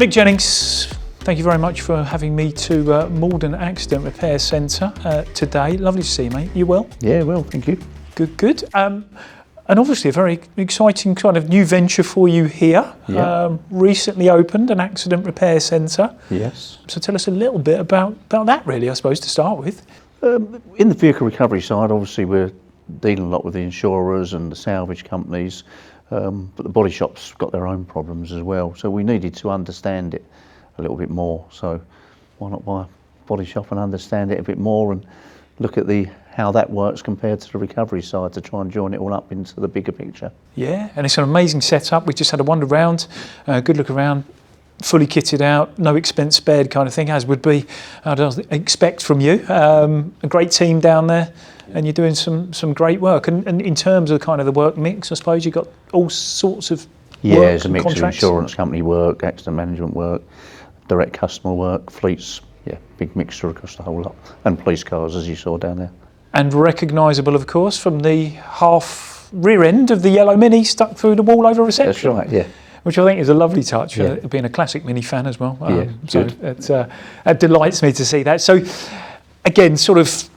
Mick Jennings, thank you very much for having me to Maldon Accident Repair Centre today. Lovely to see you, mate. You well? Yeah, well, thank you. Good, good. And obviously a very exciting kind of new venture for you here. Yeah. Recently opened an accident repair centre. Yes. So tell us a little bit about that really, I suppose, to start with. In the vehicle recovery side, obviously we're dealing a lot with the insurers and the salvage companies, but the body shops got their own problems as well. So we needed to understand it a little bit more. So why not buy a body shop and understand it a bit more and look at how that works compared to the recovery side to try and join it all up into the bigger picture. Yeah, and it's an amazing setup. We just had a wander round, good look around, fully kitted out, no expense spared kind of thing, as would be, I'd expect from you. A great team down there, and you're doing some great work. And in terms of kind of the work mix, I suppose you've got all sorts of yeah, work there's a mix contracts. of insurance company work, accident management work, direct customer work, fleets, yeah, big mixture across the whole lot, and police cars as you saw down there. And recognisable, of course, from the half rear end of the yellow Mini stuck through the wall over reception. That's right, yeah. Which I think is a lovely touch, Yeah. being a classic Mini fan as well. Yeah, so good. it delights me to see that. So again, sort of,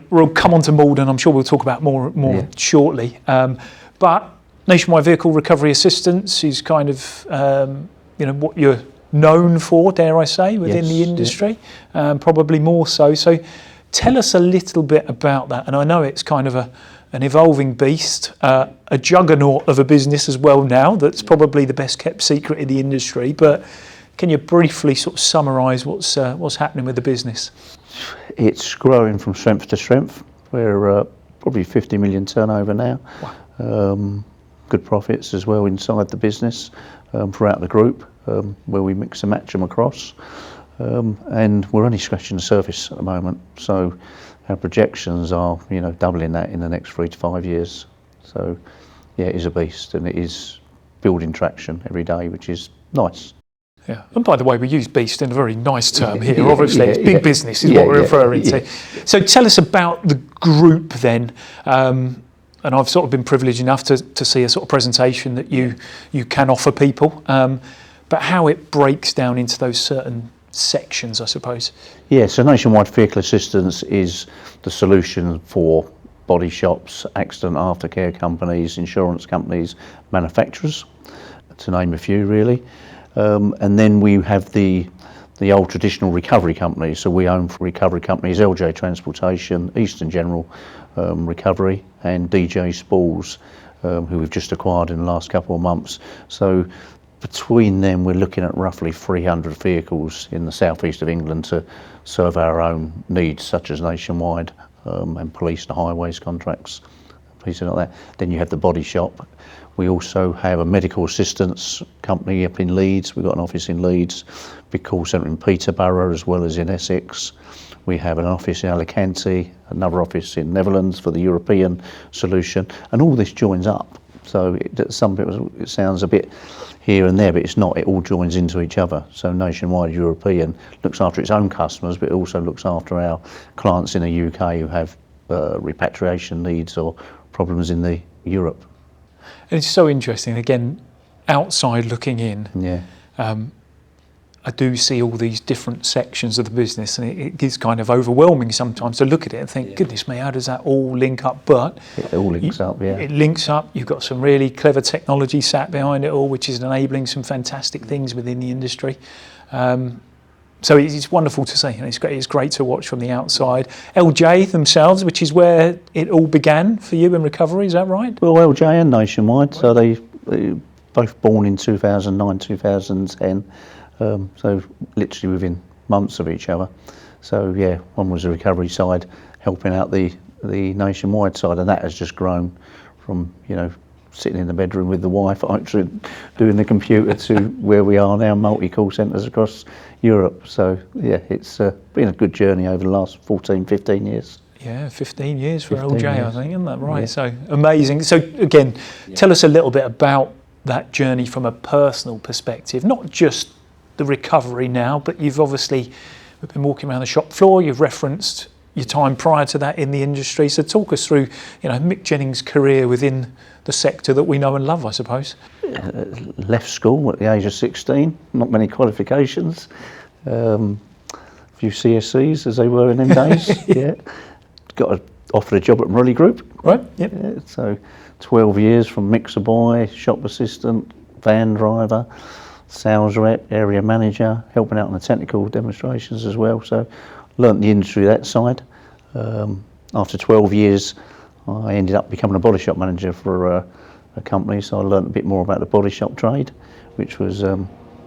we'll come on to Molden. I'm sure we'll talk about more Yeah. shortly. But Nationwide Vehicle Recovery Assistance is kind of, what you're known for, dare I say, within Yes, the industry, probably more so. So tell us a little bit about that. And I know it's kind of an evolving beast, a juggernaut of a business as well now that's probably the best kept secret in the industry, but can you briefly sort of summarise what's happening with the business? It's growing from strength to strength. We're probably 50 million turnover now. Wow. Good profits as well inside the business, throughout the group, where we mix and match them across. And we're only scratching the surface at the moment. So our projections are, doubling that in the next 3 to 5 years. So yeah, it is a beast, and it is building traction every day, which is nice. Yeah, and by the way, we use beast in a very nice term here. Yeah, Obviously, it's big business is what we're referring to. So tell us about the group then. And I've sort of been privileged enough to see a sort of presentation that you can offer people, but how it breaks down into those certain sections, I suppose. Yeah, so Nationwide Vehicle Assistance is the solution for body shops, accident aftercare companies, insurance companies, manufacturers, to name a few really. And then we have the old traditional recovery companies. So we own recovery companies, LJ Transportation, Eastern General Recovery, and DJ Spools, who we've just acquired in the last couple of months. So between them, we're looking at roughly 300 vehicles in the southeast of England to serve our own needs, such as Nationwide and police and highways contracts, pieces like that. Then you have the body shop. We also have a medical assistance company up in Leeds. We've got an office in Leeds, big call centre in Peterborough as well as in Essex. We have an office in Alicante, another office in Netherlands for the European solution, and all this joins up. So some people, it sounds a bit here and there, but it's not. It all joins into each other. So Nationwide European looks after its own customers, but it also looks after our clients in the UK who have repatriation needs or problems in the Europe. And it's so interesting, again, outside looking in. Yeah. I do see all these different sections of the business, and it is kind of overwhelming sometimes to look at it and think, goodness me, how does that all link up? But it all links up, yeah. It links up. You've got some really clever technology sat behind it all, which is enabling some fantastic things within the industry. So it's wonderful to see, and it's great to watch from the outside. LJ themselves, which is where it all began for you in recovery, is that right? Well, LJ and Nationwide, so they both born in 2009, 2010. So literally within months of each other. So yeah, one was the recovery side, helping out the Nationwide side, and that has just grown from sitting in the bedroom with the wife, actually doing the computer, to where we are now, multi-call centres across Europe. So yeah, it's been a good journey over the last 14, 15 years. Yeah, 15 years for 15 LJ, years. I think, isn't that right? Yeah. So amazing. So again, tell us a little bit about that journey from a personal perspective, not just the recovery now, but you've obviously been walking around the shop floor, you've referenced your time prior to that in the industry. So talk us through, Mick Jennings' career within the sector that we know and love, I suppose. Left school at the age of 16, not many qualifications. A few CSCs as they were in them days. Yeah, got offered a job at Marelli Group. Right. Yep. Yeah, so 12 years from mixer boy, shop assistant, van driver, sales rep, area manager, helping out on the technical demonstrations as well. So learnt the industry that side. After 12 years, I ended up becoming a body shop manager for a company. So I learnt a bit more about the body shop trade, which was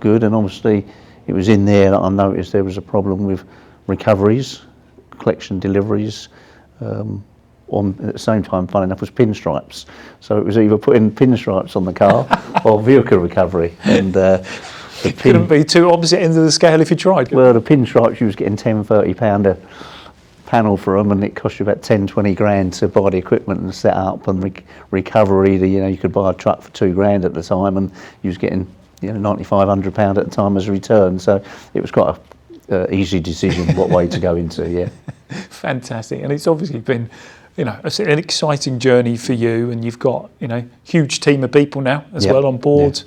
good. And obviously, it was in there that I noticed there was a problem with recoveries, collection deliveries. At the same time, funny enough, was pinstripes. So it was either putting pinstripes on the car or vehicle recovery. And couldn't be two opposite ends of the scale if you tried. Well, the pinstripes, you was getting £10-30 a panel for them, and it cost you about 10-20 grand to buy the equipment and set up. And recovery, you could buy a truck for £2 at the time, and you was getting £9,500 at the time as a return. So it was quite a easy decision what way to go into. Yeah. Fantastic, and it's obviously been, an exciting journey for you, and you've got, huge team of people now as well on board,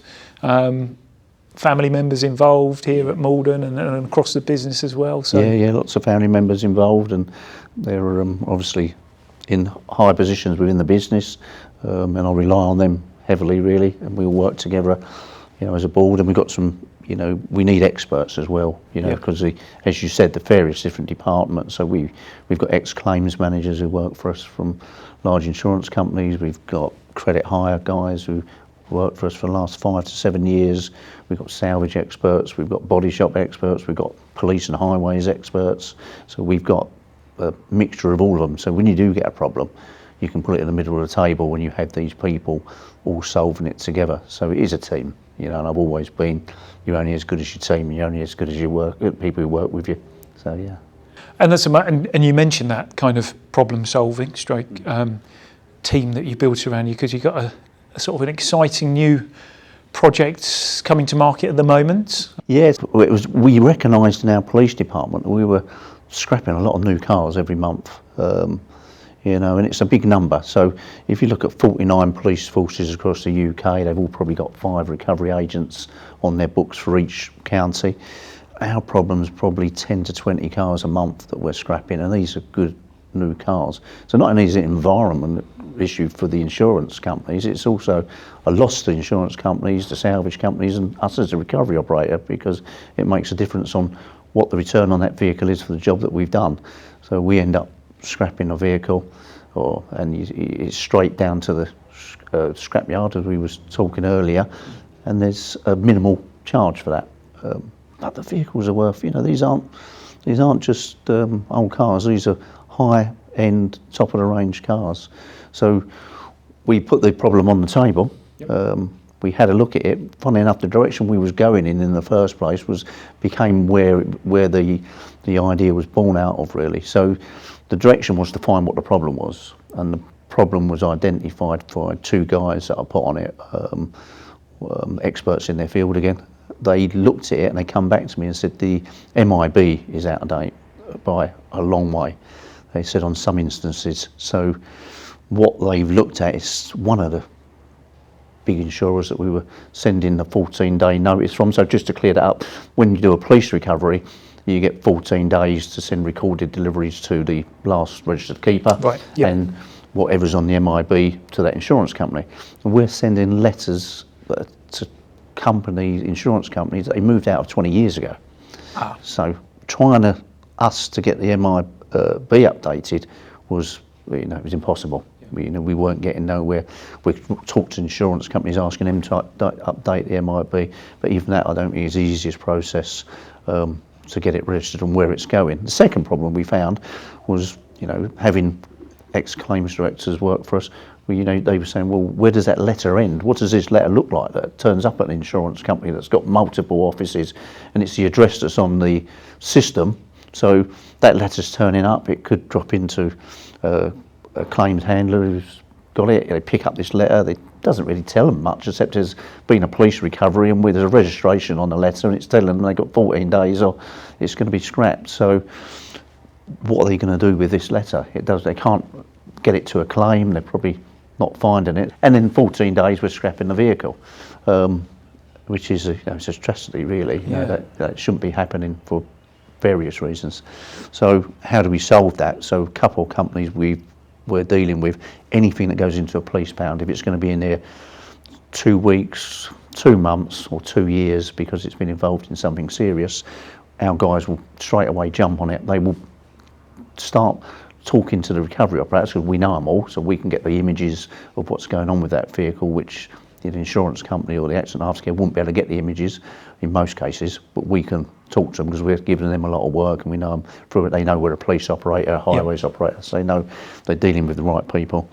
family members involved here at Molden and across the business as well. So Lots of family members involved, and they're obviously in high positions within the business, and I rely on them heavily, really, and we all work together, as a board, and we've got some. We need experts as well, because as you said, the various different departments. So we've got ex-claims managers who work for us from large insurance companies. We've got credit hire guys who worked for us for the last 5 to 7 years. We've got salvage experts. We've got body shop experts. We've got police and highways experts. So we've got a mixture of all of them. So when you do get a problem, you can put it in the middle of the table when you have these people all solving it together. So it is a team, and I've always been, you're only as good as your team, and you're only as good as your people who work with you. So yeah. And that's and you mentioned that kind of problem solving team that you built around you, because you've got a sort of an exciting new project coming to market at the moment. Yes, we recognised in our police department that we were scrapping a lot of new cars every month. And it's a big number. So if you look at 49 police forces across the UK, they've all probably got 5 recovery agents on their books for each county. Our problem's probably 10 to 20 cars a month that we're scrapping, and these are good new cars. So not only is it an environment issue for the insurance companies, it's also a loss to the insurance companies, the salvage companies, and us as a recovery operator, because it makes a difference on what the return on that vehicle is for the job that we've done. So we end up scrapping a vehicle, and it's straight down to the scrapyard, as we was talking earlier, and there's a minimal charge for that. But the vehicles are worth, these aren't just old cars. These are high-end, top-of-the-range cars. So we put the problem on the table. Yep. We had a look at it. Funny enough, the direction we was going in the first place became where the idea was born out of, really. So the direction was to find what the problem was, and the problem was identified by 2 guys that I put on it, experts in their field again. They looked at it and they come back to me and said the MIB is out of date by a long way. They said on some instances. So what they've looked at is one of the big insurers that we were sending the 14-day notice from. So just to clear that up, when you do a police recovery, you get 14 days to send recorded deliveries to the last registered keeper, right, yep, and whatever's on the MIB to that insurance company. And we're sending letters to insurance companies that they moved out of 20 years ago. So trying us to get the MIB updated was, it was impossible. We weren't getting nowhere. We talked to insurance companies asking them to update the MIB, but even that I don't think is the easiest process to get it registered and where it's going. The second problem we found was, having ex-claims directors work for us, they were saying, well, where does that letter end? What does this letter look like that turns up at an insurance company that's got multiple offices, and it's the address that's on the system? So that letter's turning up, it could drop into a claims handler who's got it. They pick up this letter. It doesn't really tell them much, except there's been a police recovery and there's a registration on the letter, and it's telling them they've got 14 days or it's going to be scrapped. So what are they going to do with this letter? They can't get it to a claim. They're probably not finding it, and in 14 days we're scrapping the vehicle, which is it's a tragedy, really. That shouldn't be happening for various reasons. So how do we solve that? So a couple of companies we're dealing with, anything that goes into a police pound, if it's going to be in there 2 weeks, 2 months or 2 years because it's been involved in something serious, our guys will straight away jump on it. They will start talking to the recovery operators, because we know them all, so we can get the images of what's going on with that vehicle, which the insurance company or the accident aftercare wouldn't be able to get the images in most cases, but we can talk to them because we're giving them a lot of work, and we know them through it. They know we're a police operator, a highways operator, so they know they're dealing with the right people.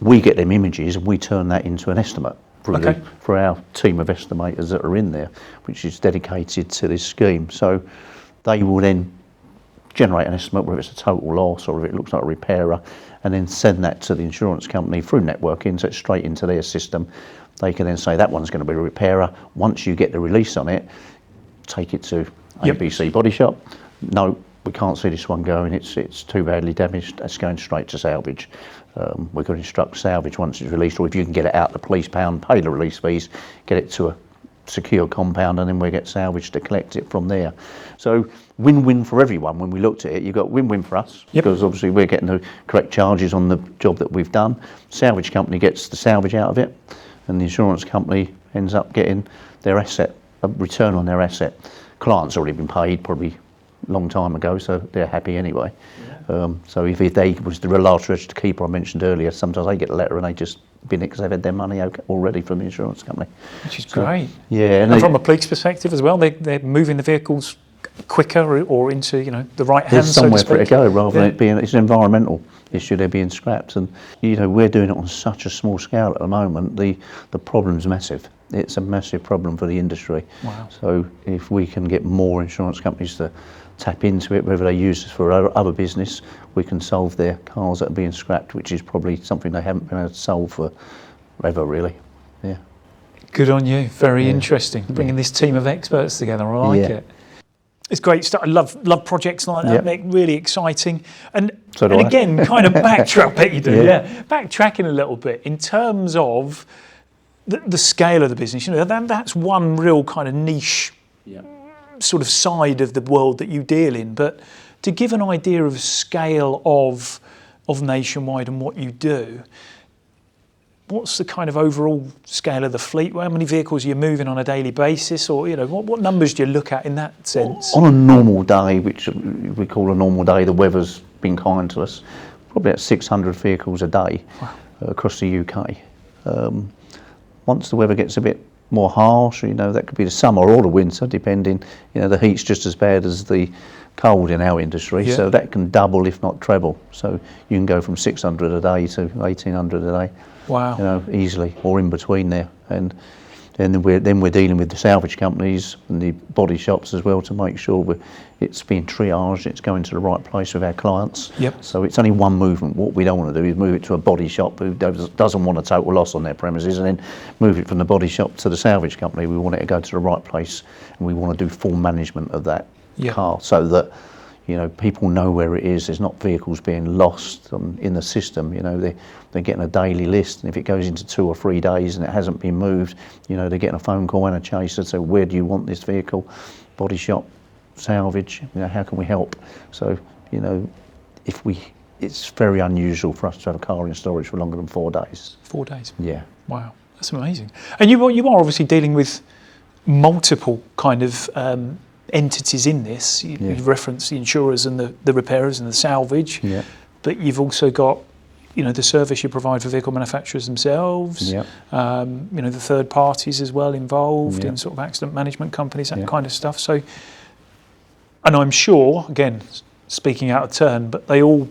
We get them images and we turn that into an estimate for our team of estimators that are in there, which is dedicated to this scheme. So they will then generate an estimate whether it's a total loss or if it looks like a repairer, and then send that to the insurance company through networking, so it's straight into their system. They can then say that one's going to be a repairer. Once you get the release on it, take it to ABC body shop. No, we can't see this one going, it's too badly damaged, that's going straight to salvage. We're going to instruct salvage once it's released, or if you can get it out the police pound, pay the release fees, get it to a secure compound, and then we get salvage to collect it from there. So win-win for everyone. When we looked at it, you've got win-win for us, because obviously we're getting the correct charges on the job that we've done. Salvage company gets the salvage out of it, and the insurance company ends up getting their asset, a return on their asset. Client's already been paid probably a long time ago, so they're happy anyway. So if they was the last registered keeper I mentioned earlier, sometimes they get a letter and they just bin it because they've had their money already from the insurance company. Which is great. Yeah, and from a police perspective as well, they're moving the vehicles quicker or into the right hands. There's somewhere for it to go, rather than it being it's an environmental issue. They're being scrapped, and we're doing it on such a small scale at the moment. The problem's massive. It's a massive problem for the industry. Wow. So if we can get more insurance companies to tap into it, whether they use this for other business, we can solve their cars that are being scrapped, which is probably something they haven't been able to solve for ever, really. Yeah. Good on you. Very interesting. Bringing this team of experts together. I like it. It's great stuff. I love projects like that, Mick. Really exciting. And again, kind of backtrack. Bet you do. Backtracking a little bit in terms of the scale of the business. That's one real kind of niche sort of side of the world that you deal in. But to give an idea of scale of Nationwide and what you do, what's the kind of overall scale of the fleet? How many vehicles are you moving on a daily basis, or what numbers do you look at in that sense? On a normal day, which we call a normal day, the weather's been kind to us, probably at 600 vehicles a day across the UK. Once the weather gets a bit more harsh, that could be the summer or the winter, depending. The heat's just as bad as the cold in our industry, so that can double, if not treble. So you can go from 600 a day to 1,800 a day. Wow. Easily, or in between there. And then we're dealing with the salvage companies and the body shops as well to make sure it's being triaged, it's going to the right place with our clients. So it's only one movement. What we don't want to do is move it to a body shop who doesn't want a total loss on their premises, and then move it from the body shop to the salvage company. We want it to go to the right place, and we want to do full management of that car, so that people know where it is. There's not vehicles being lost in the system. They're getting a daily list, and if it goes into 2 or 3 days and it hasn't been moved, they're getting a phone call and a chase to say, where do you want this vehicle? Body shop, salvage. How can we help? So it's very unusual for us to have a car in storage for longer than 4 days. 4 days. Yeah. Wow, that's amazing. And you are obviously dealing with multiple kind of entities in this. You've referenced the insurers and the repairers and the salvage, but you've also got the service you provide for vehicle manufacturers themselves, the third parties as well involved in sort of accident management companies, that kind of stuff. So, and I'm sure, again, speaking out of turn, but they all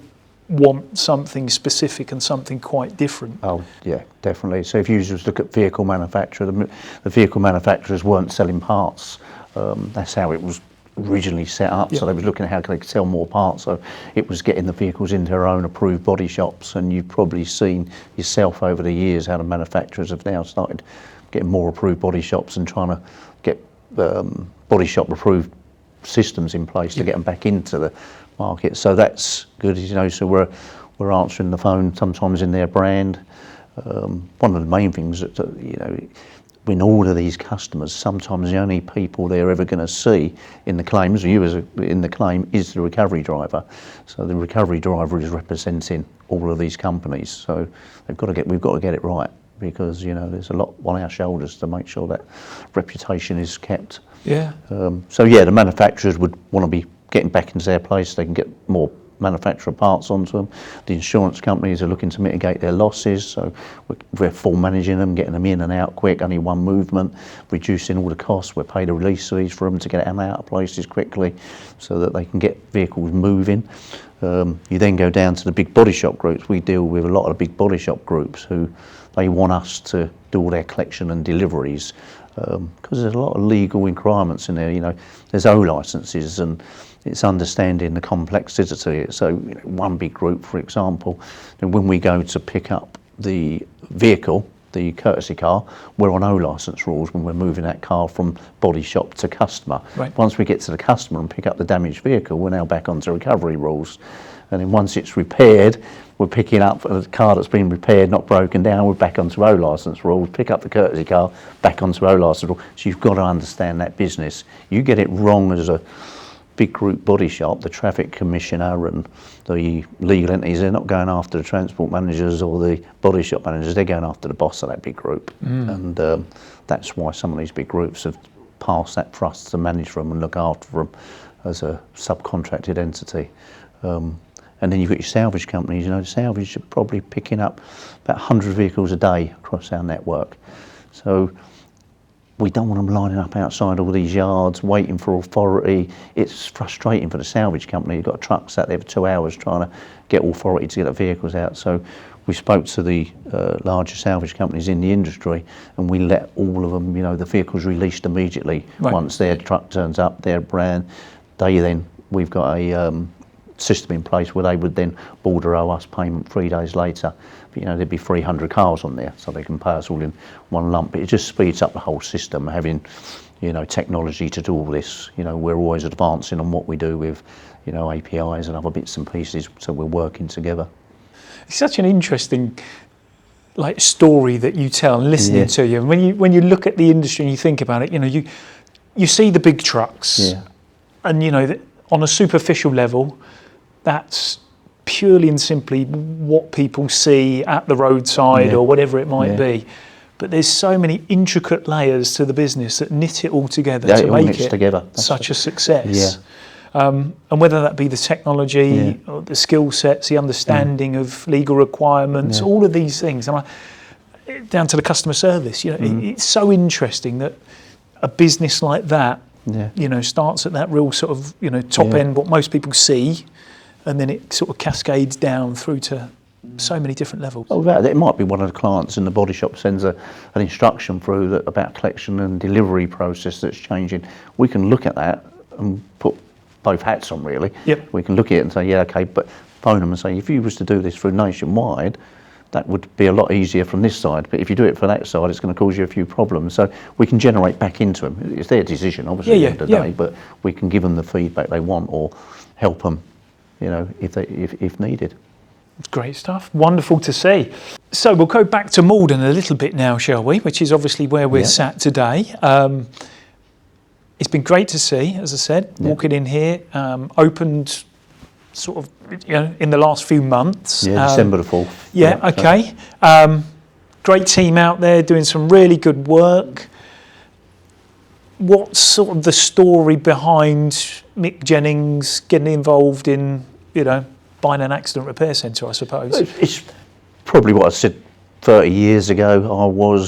want something specific and something quite different. Oh yeah, definitely. So if you just look at vehicle manufacturer, the vehicle manufacturers weren't selling parts. That's how it was originally set up. So they were looking at how they could sell more parts. So it was getting the vehicles into their own approved body shops. And you've probably seen yourself over the years how the manufacturers have now started getting more approved body shops and trying to get body shop approved systems in place to get them back into the market. So that's good, you know. So we're answering the phone sometimes in their brand. One of the main things that, you know, when all of these customers, sometimes the only people they're ever going to see in the claims, in the claim, is the recovery driver. So the recovery driver is representing all of these companies. So we've got to get it right, because, you know, there's a lot on our shoulders to make sure that reputation is kept. Yeah. So yeah, the manufacturers would want to be getting back into their place. They can get more manufacturer parts onto them. The insurance companies are looking to mitigate their losses, so we're full managing them, getting them in and out quick, only one movement, reducing all the costs. We're paid a release fees for them to get them out of places quickly so that they can get vehicles moving. You then go down to the big body shop groups. We deal with a lot of big body shop groups who they want us to do all their collection and deliveries, because there's a lot of legal requirements in there. You know, there's O licenses, and it's understanding the complexity. So, you know, one big group, for example, and when we go to pick up the vehicle, the courtesy car, we're on O licence rules when we're moving that car from body shop to customer. Right. Once we get to the customer and pick up the damaged vehicle, we're now back onto recovery rules. And then once it's repaired, we're picking up a car that's been repaired, not broken down, we're back onto O licence rules, pick up the courtesy car, back onto O licence rules. So you've got to understand that business. You get it wrong as a big group body shop, the traffic commissioner and the legal entities, they're not going after the transport managers or the body shop managers, they're going after the boss of that big group. And that's why some of these big groups have passed that trust to manage for them and look after them as a subcontracted entity. And then you've got your salvage companies. You know, the salvage are probably picking up about 100 vehicles a day across our network. So we don't want them lining up outside all these yards, waiting for authority. It's frustrating for the salvage company. You've got a truck sat there for 2 hours trying to get authority to get the vehicles out. So we spoke to the larger salvage companies in the industry, and we let all of them, you know, the vehicles released immediately. Right. Once their truck turns up, their brand, we've got a system in place where they would then border owe us payment 3 days later. But, you know, there'd be 300 cars on there, so they can pay us all in one lump. But it just speeds up the whole system, having, you know, technology to do all this. You know, we're always advancing on what we do with, you know, APIs and other bits and pieces, so we're working together. It's such an interesting story that you tell, and listening to you. And when you look at the industry and you think about it, you know, you see the big trucks, and, you know, on a superficial level, that's purely and simply what people see at the roadside or whatever it might be. But there's so many intricate layers to the business that knit it all together to make it such a success. And whether that be the technology, or the skill sets, the understanding of legal requirements, all of these things, and down to the customer service. You know, it's so interesting that a business like that, you know, starts at that real sort of, you know, top end, what most people see, and then it sort of cascades down through to so many different levels. Oh, it might be one of the clients in the body shop sends an instruction through that about collection and delivery process that's changing. We can look at that and put both hats on, really. We can look at it and say, yeah, okay, but phone them and say, if you was to do this through nationwide, that would be a lot easier from this side. But if you do it for that side, it's going to cause you a few problems. So we can generate back into them. It's their decision, obviously, at the end of the day, but we can give them the feedback they want or help them, you know, if needed. It's great stuff. Wonderful to see. So we'll go back to Molden a little bit now, shall we? Which is obviously where we're sat today. It's been great to see, as I said, walking in here, opened sort of, you know, in the last few months. December the 4th. Okay. Great team out there doing some really good work. What's sort of the story behind Mick Jennings getting involved in, you know, buying an accident repair centre, I suppose? It's probably what I said 30 years ago. I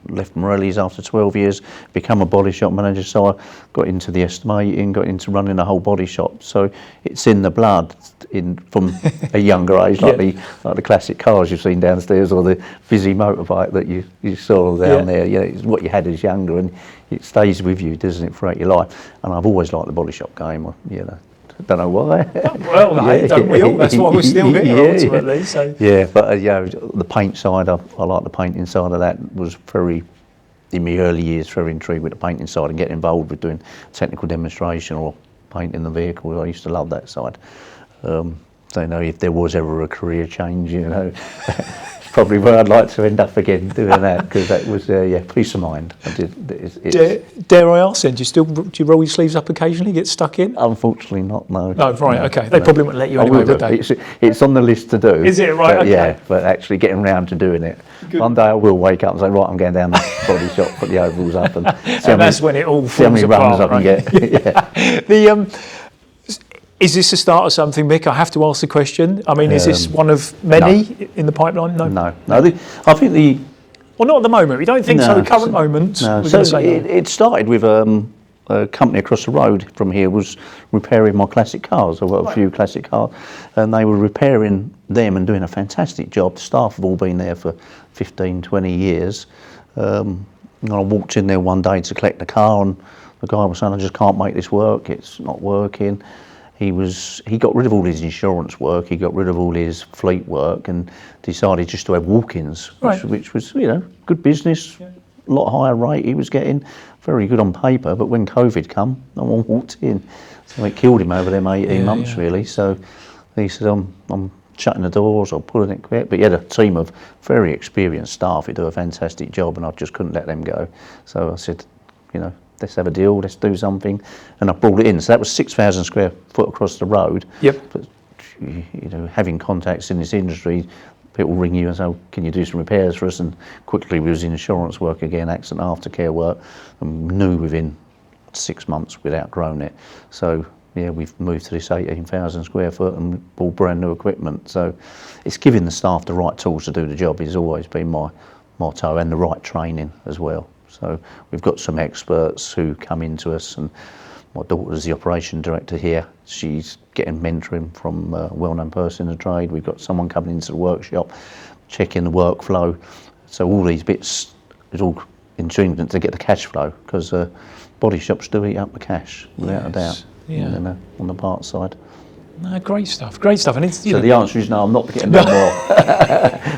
left Morelli's after 12 years, become a body shop manager, so I got into the estimating, got into running a whole body shop. So it's in the blood from a younger age, like the classic cars you've seen downstairs, or the busy motorbike that you saw down there. You know, it's what you had as younger, and it stays with you, doesn't it, throughout your life. And I've always liked the body shop game, you know. Don't know why. Well, don't we all? That's why we're still here, ultimately. So. Yeah, but you know, the paint side, I like the painting side of that, was very in my early years very intrigued with the painting side and getting involved with doing technical demonstration or painting the vehicles. I used to love that side. Don't know if there was ever a career change, you know. It's probably where I'd like to end up again doing that, because that was peace of mind. Dare I ask then, do you roll your sleeves up occasionally, get stuck in? Unfortunately not, no. No, right, no, okay. They probably wouldn't let you anyway, would they? It's on the list to do. Is it? Right, but, okay. Yeah, but actually getting around to doing it. Good. One day I will wake up and say, right, I'm going down the body shop, put the overalls up, and that's when it all falls apart, runs I can get. Yeah. Is this the start of something, Mick? I have to ask the question. I mean, is this one of many in the pipeline? No. I think well, not at the moment. We don't think so. The current moment. No. So it started with a company across the road from here was repairing my classic cars. I've got a few classic cars, and they were repairing them and doing a fantastic job. The staff have all been there for 15, 20 years. And I walked in there one day to collect the car, and the guy was saying, I just can't make this work. It's not working. He got rid of all his insurance work, he got rid of all his fleet work, and decided just to have walk-ins, which was, you know, good business, a lot higher rate he was getting, very good on paper. But when COVID come, no one walked in, so it killed him over them 18 months really. So he said, I'm shutting the doors or pulling it quick. But he had a team of very experienced staff who do a fantastic job, and I just couldn't let them go. So I said, you know, let's have a deal, let's do something, and I brought it in. So that was 6,000 square foot across the road. Yep. But you know, having contacts in this industry, people ring you and say, can you do some repairs for us? And quickly we was insurance work again, accident aftercare work, and knew within 6 months we'd outgrown it. So yeah, we've moved to this 18,000 square foot and bought brand new equipment. So it's giving the staff the right tools to do the job has always been my motto, and the right training as well. So we've got some experts who come into us, and my daughter's the operation director here. She's getting mentoring from a well-known person in the trade. We've got someone coming into the workshop, checking the workflow. So all these bits is all intrigued to get the cash flow, because body shops do eat up the cash, without a doubt, on the parts side. No, great stuff, and it's, so the answer is no, I'm not getting no more.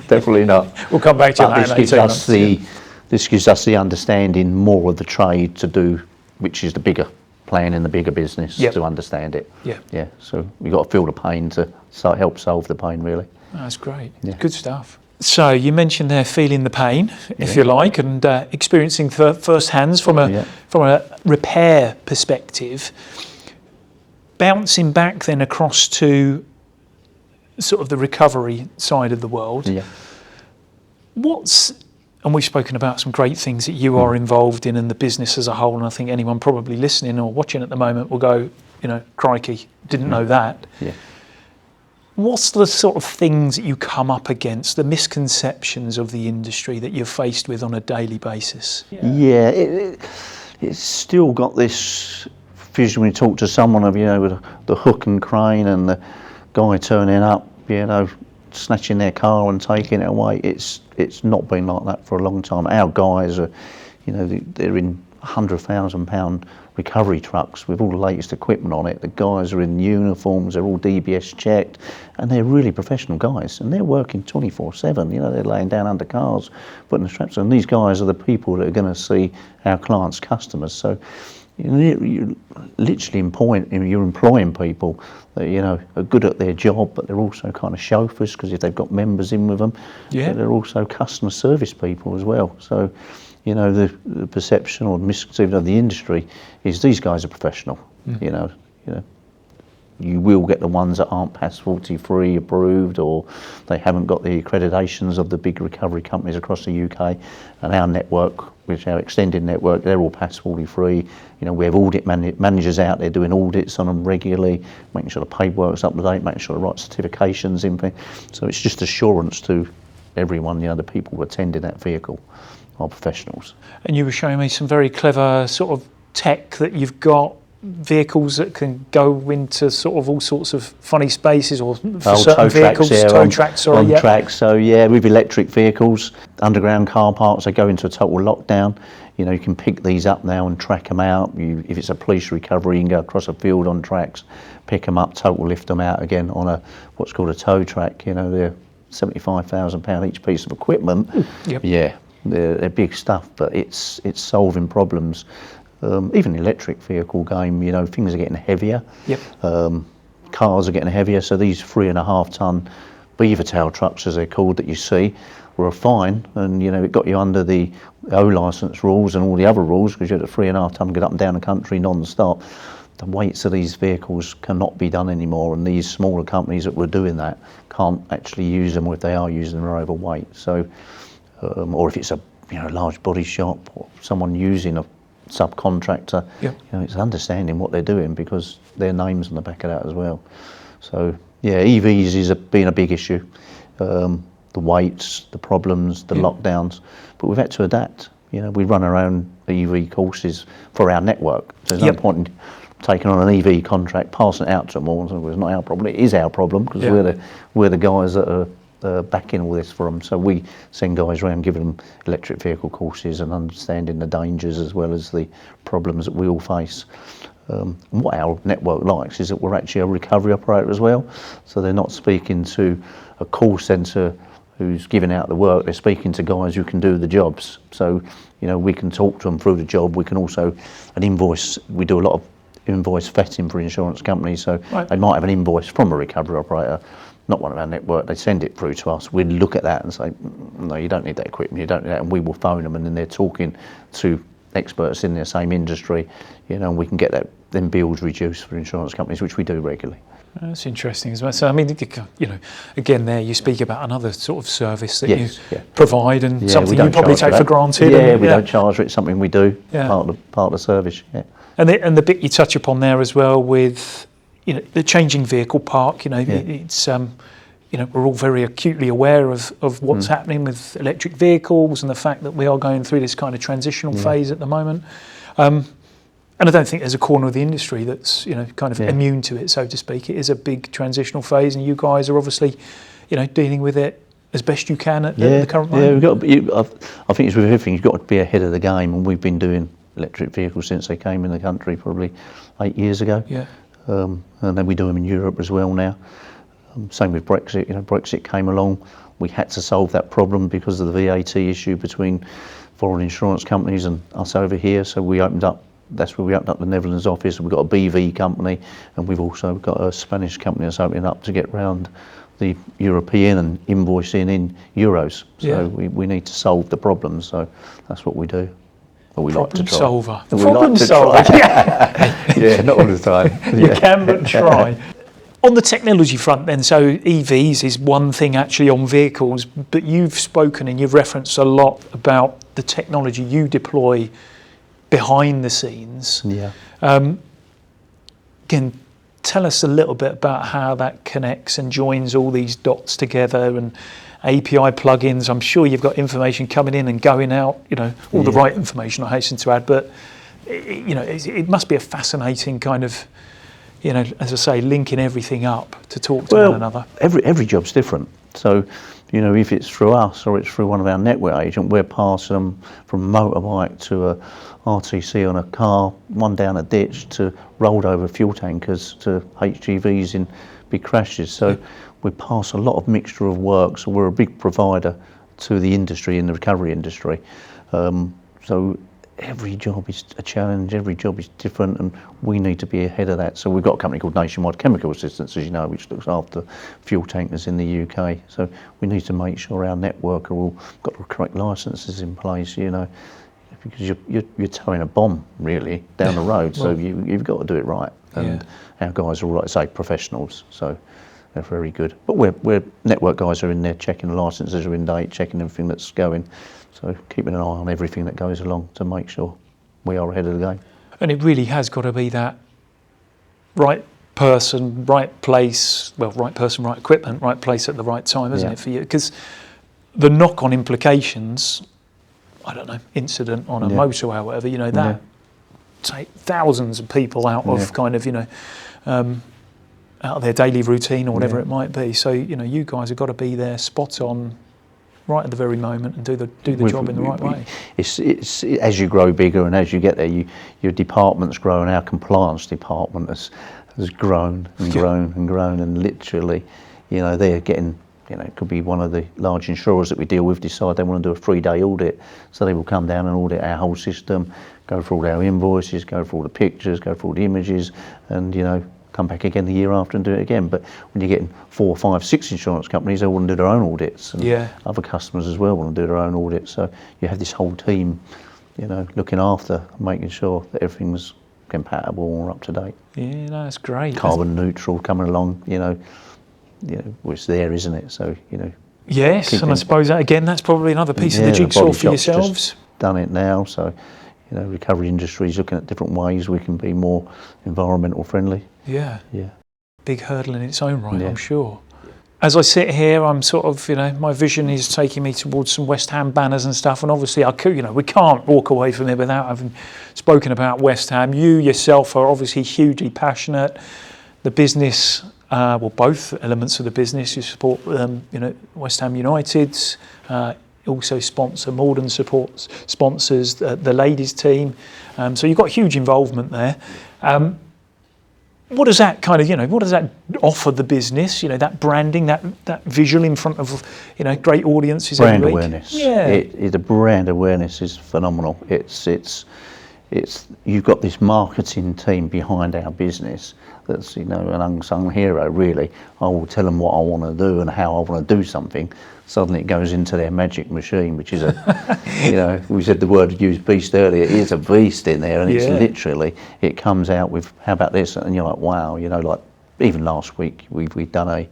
Definitely not. We'll come back to that. This gives us the understanding more of the trade to do, which is the bigger plan in the bigger business, to understand it. Yeah. So we've got to feel the pain to help solve the pain, really. That's great. Yeah. Good stuff. So you mentioned there feeling the pain, if you like, and experiencing first hands from a repair perspective. Bouncing back then across to sort of the recovery side of the world. Yeah. And we've spoken about some great things that you are involved in, and the business as a whole, and I think anyone probably listening or watching at the moment will go, you know, crikey, didn't know that. Yeah. What's the sort of things that you come up against, the misconceptions of the industry that you're faced with on a daily basis? Yeah, it's still got this vision when you talk to someone of, you know, with the hook and crane and the guy turning up, you know, snatching their car and taking it away. It's not been like that for a long time. Our guys are, you know, they're in £100,000 recovery trucks with all the latest equipment on it. The guys are in uniforms, they're all DBS checked, and they're really professional guys, and they're working 24/7. You know, they're laying down under cars, putting the straps on. These guys are the people that are going to see our clients' customers. So you're literally employing people that, you know, are good at their job, but they're also kind of chauffeurs, because if they've got members in with them, they're also customer service people as well. So, you know, the perception or misconception of the industry is these guys are professional. You know, you will get the ones that aren't PAS 43 approved, or they haven't got the accreditations of the big recovery companies across the UK. And our network, which our extended network, they're all PAS 43. You know, we have audit managers out there doing audits on them regularly, making sure the paperwork's up to date, making sure the right certifications in there. So it's just assurance to everyone, you know, the people who attending that vehicle are professionals. And you were showing me some very clever sort of tech that you've got, vehicles that can go into sort of all sorts of funny spaces, or for certain vehicles, tow tracks on tracks. So yeah, with electric vehicles, underground car parks, they go into a total lockdown. You know, you can pick these up now and track them out. If it's a police recovery, you can go across a field on tracks, pick them up, total lift them out again on what's called a tow track. You know, they're £75,000 each piece of equipment. Yep. Yeah. They're big stuff, but it's solving problems. Even the electric vehicle game, you know, things are getting heavier. Yep. Cars are getting heavier, so these 3.5 ton beaver tail trucks, as they're called, that you see, were fine, and you know, it got you under the O licence rules and all the other rules, because you had a 3.5 ton get up and down the country non-stop. The weights of these vehicles cannot be done anymore, and these smaller companies that were doing that can't actually use them, or if they are using them, are overweight. So, or if it's a large body shop or someone using a subcontractor, yep. you know, it's understanding what they're doing, because their name's on the back of that as well. So yeah, EVs is been a big issue. The weights, the problems, the lockdowns, but we've had to adapt. You know, we run our own EV courses for our network. So there's no point in taking on an EV contract, passing it out to them all. So it's not our problem. It is our problem, because we're the guys that are backing all this for them. So we send guys around giving them electric vehicle courses and understanding the dangers as well as the problems that we all face. And what our network likes is that we're actually a recovery operator as well. So they're not speaking to a call centre who's giving out the work, they're speaking to guys who can do the jobs. So, you know, we can talk to them through the job. We can also, we do a lot of invoice vetting for insurance companies. So they might have an invoice from a recovery operator, not one of our network, they send it through to us. We'd look at that and say, no, you don't need that equipment, you don't need that, and we will phone them, and then they're talking to experts in the same industry, you know, and we can get them bills reduced for insurance companies, which we do regularly. That's interesting as well. So I mean, you know, again, there you speak about another sort of service that you provide, and something you probably take for granted. Yeah, we don't charge for it. It's something we do. Part of the service. Yeah. And the bit you touch upon there as well with, you know, the changing vehicle park. You know, it's you know, we're all very acutely aware of what's happening with electric vehicles and the fact that we are going through this kind of transitional phase at the moment. And I don't think there's a corner of the industry that's, you know, kind of immune to it, so to speak. It is a big transitional phase, and you guys are obviously, you know, dealing with it as best you can at the current moment. I think it's with everything, you've got to be ahead of the game, and we've been doing electric vehicles since they came in the country, probably 8 years ago. Yeah. And then we do them in Europe as well now. Same with Brexit. You know, Brexit came along. We had to solve that problem because of the VAT issue between foreign insurance companies and us over here. So we opened up. That's where we opened up the Netherlands office. We've got a BV company, and we've also got a Spanish company that's opening up to get round the European and invoicing in euros. So we need to solve the problems. So that's what we do. Or we like to try. Problem solver. Yeah, not all the time. You can but try. On the technology front then, so EVs is one thing actually on vehicles, but you've spoken and you've referenced a lot about the technology you deploy behind the scenes. Yeah. Again, tell us a little bit about how that connects and joins all these dots together, and API plugins. I'm sure you've got information coming in and going out, you know, all the right information, I hasten to add, but you know, it must be a fascinating kind of, you know, as I say, linking everything up to talk to one another. Every job's different. So, you know, if it's through us or it's through one of our network agents, we're passing them from motorbike to a RTC on a car, one down a ditch, to rolled over fuel tankers, to HGVs in big crashes. So we pass a lot of mixture of work. So we're a big provider to the industry, in the recovery industry. So every job is a challenge, every job is different, and we need to be ahead of that. So we've got a company called Nationwide Chemical Assistance, as you know, which looks after fuel tankers in the UK. So we need to make sure our network are all got the correct licences in place, you know, because you're towing a bomb really down the road, so you've got to do it right. And our guys are all, like I say, professionals, so they're very good. But we're network guys are in there checking the licences are in date, checking everything that's going. So keeping an eye on everything that goes along to make sure we are ahead of the game. And it really has got to be that right person, right place, well, right person, right equipment, right place at the right time, isn't it, for you? Because the knock-on implications, I don't know, incident on a motorway or whatever, you know, that take thousands of people out of kind of, you know, out of their daily routine or whatever it might be. So, you know, you guys have got to be there spot on, right at the very moment, and do the job in the right way. It's as you grow bigger and as you get there, your departments grow, and our compliance department has grown and grown and grown, and literally, you know, they're getting it could be one of the large insurers that we deal with decide they want to do a 3-day audit, so they will come down and audit our whole system, go through all our invoices, go through all the pictures, go through all the images, and come back again the year after and do it again. But when you're getting 4, 5, 6 insurance companies, they want to do their own audits, and other customers as well want to do their own audits. So you have this whole team, looking after, making sure that everything's compatible or up to date. Yeah, no, that's great. Carbon neutral coming along, it's there, isn't it? So Yes, and I suppose that again, that's probably another piece of the jigsaw for yourselves. Just done it now, so recovery industry is looking at different ways we can be more environmental friendly. Yeah. Yeah. Big hurdle in its own right, I'm sure. As I sit here, I'm sort of, my vision is taking me towards some West Ham banners and stuff, and obviously I could, we can't walk away from it without having spoken about West Ham. You yourself are obviously hugely passionate. The business, both elements of the business, you support, West Ham United's, also sponsor Molden sponsors the ladies team, so you've got huge involvement there. What does that kind of, what does that offer the business? That branding, that visual in front of, great audiences. Brand every week. awareness. Yeah. The brand awareness is phenomenal. It's you've got this marketing team behind our business that's an unsung hero really. I will tell them what I want to do and how I want to do something. Suddenly it goes into their magic machine, which is we said the word used beast earlier. It is a beast in there, and it's literally, it comes out with, how about this? And you're like, wow, like even last week we've done a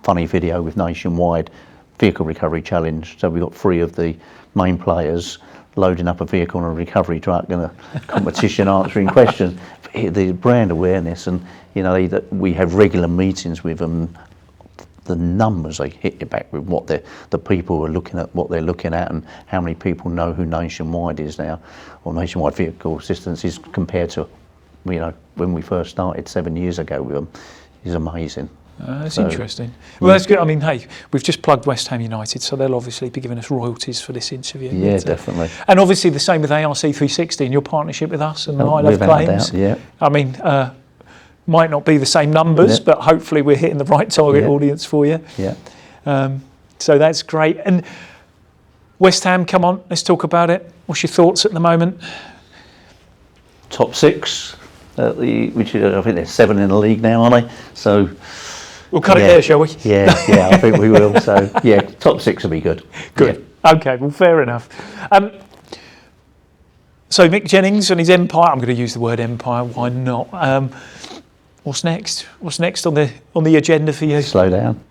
funny video with Nationwide Vehicle Recovery Challenge. So we got 3 of the main players loading up a vehicle on a recovery truck in a competition answering questions. The brand awareness, and that we have regular meetings with them. The numbers they hit you back with, what the people are looking at, what they're looking at, and how many people know who Nationwide is now, or Nationwide Vehicle Assistance is compared to, when we first started 7 years ago with them, is amazing. That's interesting. Well, that's good. I mean, hey, we've just plugged West Ham United, so they'll obviously be giving us royalties for this interview. Yeah, definitely. And obviously the same with ARC 360 and your partnership with us and the I Love Claims. Yeah. I mean, might not be the same numbers, but hopefully we're hitting the right target audience for you. Yeah. So that's great. And West Ham, come on, let's talk about it. What's your thoughts at the moment? Top 6, which is, I think there's 7 in the league now, aren't they? So we'll cut it there, shall we? Yeah, I think we will. So top 6 will be good. Good. Yeah. Okay, well, fair enough. So Mick Jennings and his empire. I'm going to use the word empire. Why not? What's next? What's next on the agenda for you? Slow down.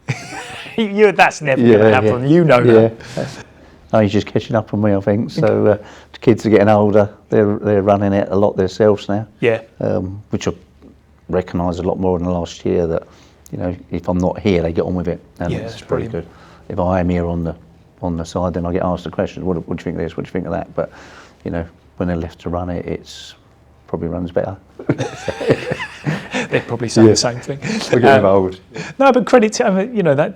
That's never going to happen. You know that. No, he's just catching up on me, I think. So the kids are getting older. They're running it a lot themselves now. Yeah. Which I recognise a lot more in the last year. That if I'm not here, they get on with it, and it's pretty good. If I am here on the side, then I get asked the question, what do you think of this? What do you think of that? But when they're left to run it, it's probably runs better. They'd probably say the same thing. We get involved. No, but credit to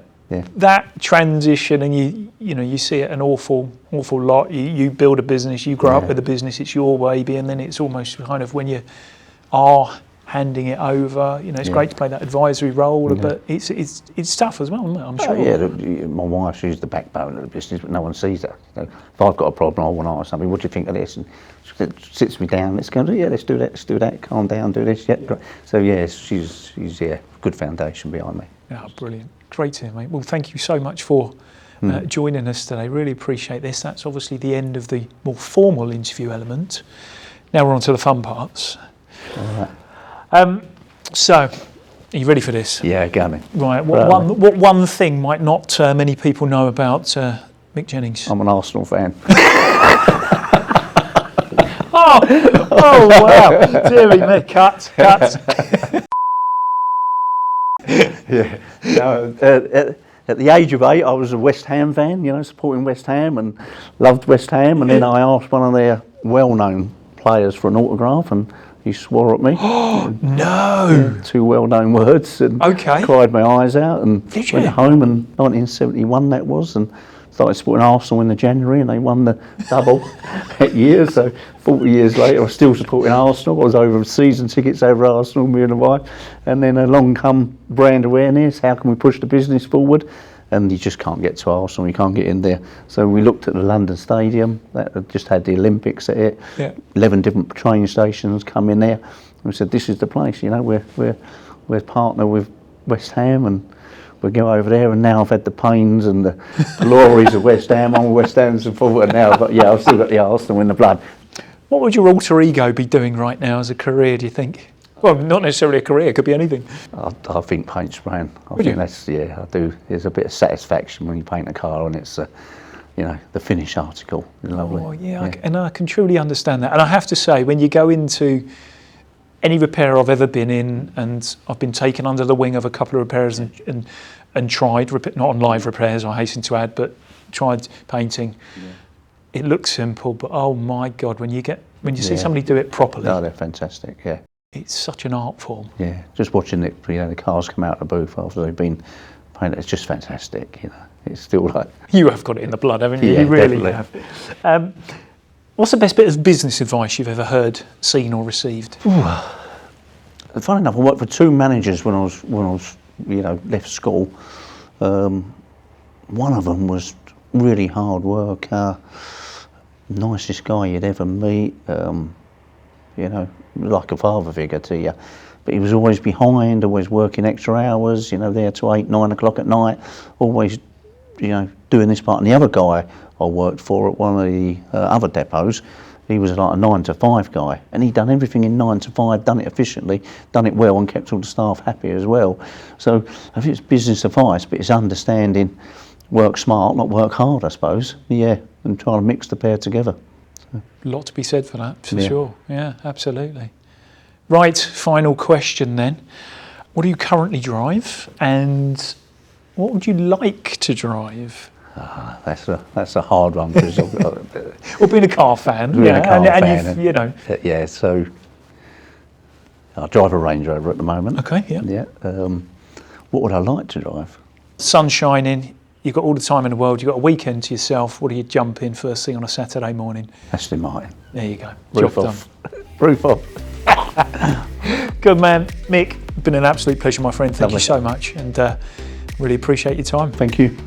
that transition, and you see it an awful lot. You build a business, you grow up with a business, it's your baby, and then it's almost kind of when you are handing it over. It's great to play that advisory role, but it's tough as well, isn't it? I'm sure. My wife, she's the backbone of the business, but no one sees her. If I've got a problem, I want to ask somebody, what do you think of this? And she sits me down, let's go, let's do that, calm down, do this, great. So she's good foundation behind me. Yeah, brilliant. Great to hear, mate. Well, thank you so much for joining us today. Really appreciate this. That's obviously the end of the more formal interview element. Now we're on to the fun parts. All right. So, are you ready for this? Yeah, go me. Right. What one thing might not many people know about Mick Jennings? I'm an Arsenal fan. oh wow! Deary me, cut. Yeah. No, at the age of 8, I was a West Ham fan. Supporting West Ham and loved West Ham. And then I asked one of their well-known players for an autograph, and he swore at me. Oh no! 2 well-known words, and cried my eyes out, and went home. And 1971 that was, and started supporting Arsenal in the January, and they won the double that year. So 40 years later, I was still supporting Arsenal. I was over season tickets over Arsenal, me and the wife. And then along come brand awareness. How can we push the business forward? and you just can't get to Arsenal, you can't get in there. So we looked at the London Stadium, that had just had the Olympics at it, 11 different train stations come in there, and we said, this is the place, you know, we're partner with West Ham, and we go over there, and now I've had the pains and the glories of West Ham. I'm a West Ham supporter now, but yeah, I've still got the Arsenal in the blood. What would your alter ego be doing right now as a career, do you think? Well, not necessarily a career, it could be anything. I think paint spraying. I think that's, yeah, I do. There's a bit of satisfaction when you paint a car and it's, you know, the finish article is lovely. Oh, yeah. And I can truly understand that. And I have to say, when you go into any repair I've ever been in, and I've been taken under the wing of a couple of repairers and tried, not on live repairs, I hasten to add, but tried painting. It looks simple, but oh my God, when you see somebody do it properly. Oh, they're fantastic, yeah. It's such an art form. Yeah, just watching it, you know, the cars come out of the booth after they've been painted, it's just fantastic, you know. It's still like... You have got it in the blood, haven't you? Yeah, you really definitely. have. What's the best bit of business advice you've ever heard, seen or received? Funny enough, I worked for 2 managers when I was you know, left school. One of them was really hard work, nicest guy you'd ever meet, you know, like a father figure to you. But he was always behind, always working extra hours, you know, there till 8, 9 o'clock at night, always, you know, doing this part. And the other guy I worked for at one of the other depots, he was like a 9 to 5 guy, and he'd done everything in 9 to 5, done it efficiently, done it well, and kept all the staff happy as well. So I think it's business advice, but it's understanding work smart, not work hard, I suppose. Yeah, and trying to mix the pair together. A lot to be said for that, for sure. Yeah, absolutely. Right, final question then. What do you currently drive, and what would you like to drive? That's a hard one, because Well, being a car fan, and you know. Yeah, so I drive a Range Rover at the moment. Okay, yeah. Yeah. What would I like to drive? Sun shining, you've got all the time in the world, you've got a weekend to yourself. What do you jump in first thing on a Saturday morning? Aston Martin. There you go. Roof Job off. Roof off. Good man, Mick. Been an absolute pleasure, my friend. Thank Lovely. you so much, and really appreciate your time. Thank you.